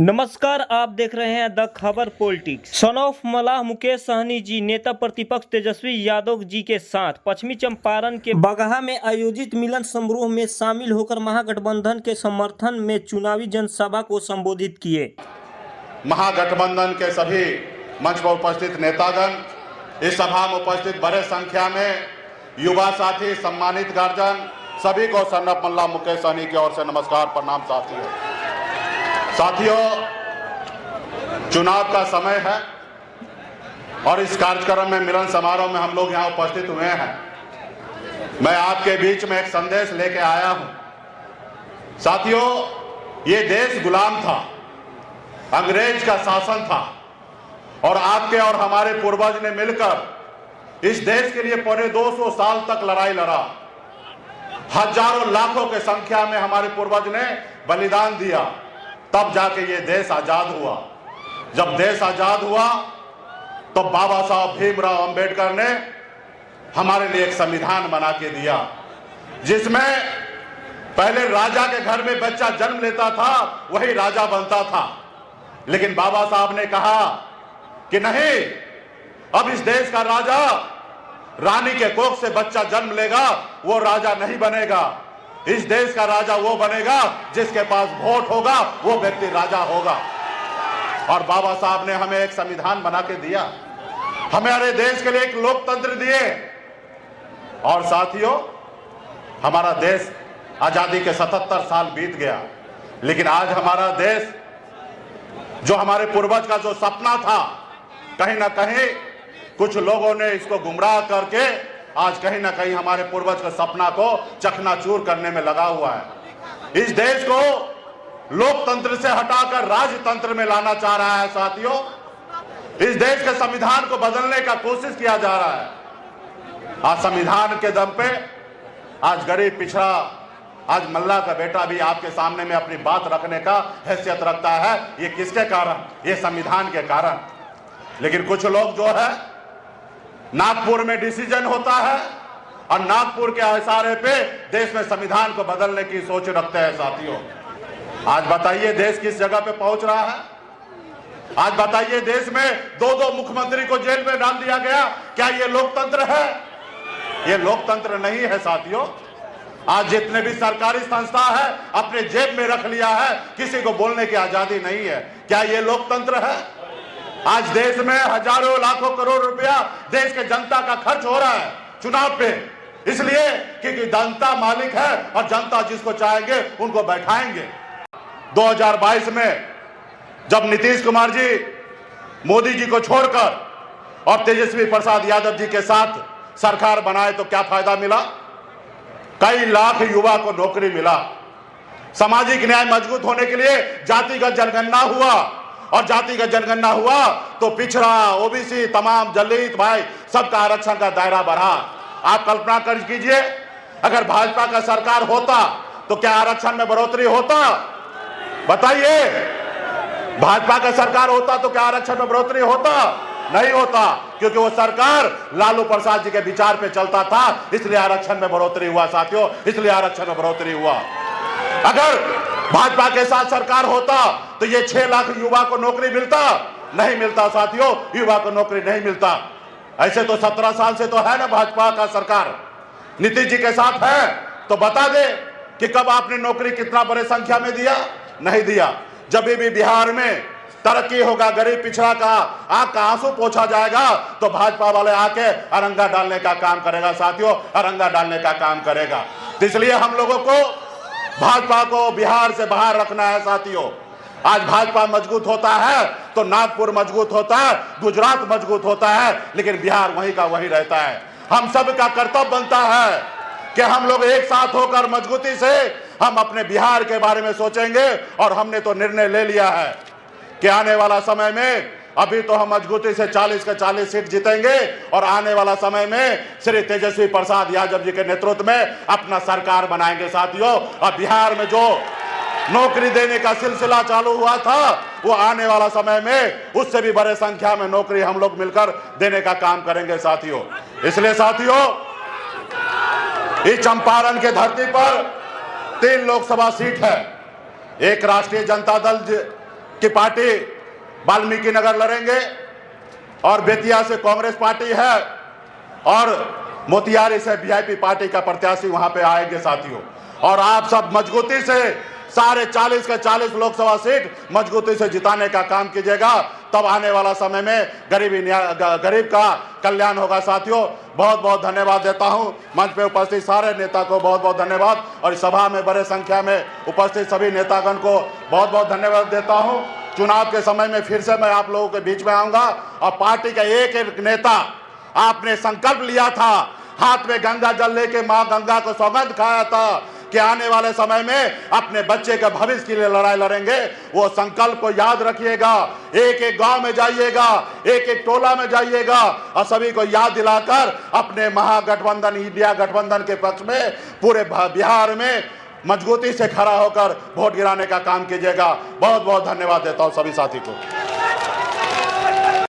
नमस्कार, आप देख रहे हैं द खबर पॉलिटिक्स। सन ऑफ मलाह मुकेश सहनी जी नेता प्रतिपक्ष तेजस्वी यादव जी के साथ पश्चिमी चंपारण के बगहा में आयोजित मिलन समारोह में शामिल होकर महागठबंधन के समर्थन में चुनावी जनसभा को संबोधित किए। महागठबंधन के सभी मंच पर उपस्थित नेतागण, इस सभा में उपस्थित बड़े संख्या में युवा साथी, सम्मानित गार्जियन, सभी को सन ऑफ मलाह मुकेश सहनी की ओर से नमस्कार, प्रणाम। साथियों, चुनाव का समय है और इस कार्यक्रम में, मिलन समारोह में हम लोग यहाँ उपस्थित हुए हैं। मैं आपके बीच में एक संदेश लेके आया हूं। साथियों, ये देश गुलाम था, अंग्रेज का शासन था और आपके और हमारे पूर्वज ने मिलकर इस देश के लिए पौने 200 साल तक लड़ाई लड़ा। हजारों लाखों के संख्या में हमारे पूर्वज ने बलिदान दिया, तब जाके ये देश आजाद हुआ। जब देश आजाद हुआ तो बाबा साहब भीमराव अंबेडकर ने हमारे लिए एक संविधान बना के दिया, जिसमें पहले राजा के घर में बच्चा जन्म लेता था, वही राजा बनता था। लेकिन बाबा साहब ने कहा कि नहीं, अब इस देश का राजा रानी के कोख से बच्चा जन्म लेगा, वो राजा नहीं बनेगा। इस देश का राजा वो बनेगा जिसके पास वोट होगा, वो व्यक्ति राजा होगा। और बाबा साहब ने हमें एक संविधान बना के दिया, हमारे देश के लिए एक लोकतंत्र दिए। और साथियों, हमारा देश आजादी के 77 साल बीत गया, लेकिन आज हमारा देश, जो हमारे पूर्वज का जो सपना था, कहीं ना कहीं कुछ लोगों ने इसको गुमराह करके आज कहीं ना कहीं हमारे पूर्वज के सपना को चकनाचूर करने में लगा हुआ है। इस देश को लोकतंत्र से हटाकर राजतंत्र में लाना चाह रहा है। साथियों, इस देश के संविधान को बदलने का कोशिश किया जा रहा है। आज संविधान के दम पे आज गरीब, पिछड़ा, आज मल्ला का बेटा भी आपके सामने में अपनी बात रखने का हैसियत रखता है। ये किसके कारण? ये संविधान के कारण। लेकिन कुछ लोग जो है, नागपुर में डिसीजन होता है और नागपुर के इशारे पे देश में संविधान को बदलने की सोच रखते हैं। साथियों, आज बताइए देश किस जगह पे पहुंच रहा है? आज बताइए, देश में दो मुख्यमंत्री को जेल में डाल दिया गया। क्या ये लोकतंत्र है? ये लोकतंत्र नहीं है। साथियों, आज जितने भी सरकारी संस्था है अपने जेब में रख लिया है, किसी को बोलने की आजादी नहीं है। क्या ये लोकतंत्र है? आज देश में हजारों लाखों करोड़ रुपया देश के जनता का खर्च हो रहा है चुनाव पे, इसलिए क्योंकि जनता मालिक है और जनता जिसको चाहेंगे उनको बैठाएंगे। 2022 में जब नीतीश कुमार जी मोदी जी को छोड़कर और तेजस्वी प्रसाद यादव जी के साथ सरकार बनाए तो क्या फायदा मिला? कई लाख युवा को नौकरी मिला। सामाजिक न्याय मजबूत होने के लिए जातिगत जनगणना हुआ और जातिगत जनगणना हुआ तो पिछड़ा, ओबीसी, तमाम दलित भाई सबका आरक्षण का दायरा बढ़ा। आप कल्पना कर कीजिए, अगर भाजपा का सरकार होता तो क्या आरक्षण में बढ़ोतरी होता? बताइए, भाजपा का सरकार होता तो क्या आरक्षण में बढ़ोतरी होता? नहीं होता, क्योंकि वो सरकार लालू प्रसाद जी के विचार पे चलता था, इसलिए आरक्षण में बढ़ोतरी हुआ। साथियों, इसलिए आरक्षण में बढ़ोतरी हुआ। अगर भाजपा के साथ सरकार होता तो ये 6 लाख युवा को नौकरी मिलता? नहीं मिलता। साथियों, युवा को नौकरी नहीं मिलता। ऐसे तो 17 साल से तो है ना भाजपा का सरकार, नीतीश जी के साथ है, तो बता दे कि कब आपने नौकरी कितना बड़े संख्या में दिया? नहीं दिया। जब भी बिहार में तरक्की होगा, गरीब पिछड़ा का आंख का आंसू पोंछा जाएगा, तो भाजपा वाले आके अरंगा डालने का काम करेगा। साथियों, अरंगा डालने का काम करेगा। इसलिए हम लोगों को भाजपा को बिहार से बाहर रखना है। साथियों, आज भाजपा मजबूत होता है तो नागपुर मजबूत होता है, गुजरात मजबूत होता है, लेकिन बिहार वहीं का वहीं रहता है। हम सब का कर्तव्य बनता है कि हम लोग एक साथ होकर मजबूती से हम अपने बिहार के बारे में सोचेंगे। और हमने तो निर्णय ले लिया है कि आने वाला समय में, अभी तो हम मजबूती से 40 के 40 सीट जीतेंगे और आने वाला समय में श्री तेजस्वी प्रसाद यादव जी के नेतृत्व में अपना सरकार बनाएंगे। साथियों, और बिहार में जो नौकरी देने का सिलसिला चालू हुआ था, वो आने वाला समय में उससे भी बड़े संख्या में नौकरी हम लोग मिलकर देने का काम करेंगे। साथियों, इसलिए साथियों, इस चंपारण के धरती पर 3 लोकसभा सीट है। एक राष्ट्रीय जनता दल की पार्टी वाल्मीकि नगर लड़ेंगे और बेतिया से कांग्रेस पार्टी है और मोतिहारी से वीआईपी पार्टी का प्रत्याशी वहां पे आएंगे साथियों। और आप सब मजबूती से सारे 40 के 40 लोकसभा सीट मजबूती से जिताने का काम कीजिएगा, तब आने वाला समय में गरीब का कल्याण होगा साथियों। बहुत बहुत धन्यवाद देता हूं मंच पे उपस्थित सारे नेता को, बहुत बहुत धन्यवाद, और इस सभा में बड़े संख्या में उपस्थित सभी नेतागण को बहुत बहुत धन्यवाद देता हूं। चुनाव के समय में फिर से मैं आप लोगों के बीच में आऊंगा और पार्टी का एक एक नेता आपने संकल्प लिया था, हाथ में गंगा जल लेके मां गंगा को सौगंध खाया था कि आने वाले समय में अपने बच्चे के भविष्य के लिए लड़ाई लड़ेंगे। वो संकल्प को याद रखिएगा, एक एक गांव में जाइएगा, एक एक टोला में जाइएगा और सभी को याद दिलाकर अपने महागठबंधन इंडिया गठबंधन के पक्ष में पूरे बिहार में मजबूती से खड़ा होकर वोट गिराने का काम कीजिएगा। बहुत बहुत धन्यवाद देता हूं सभी साथी को।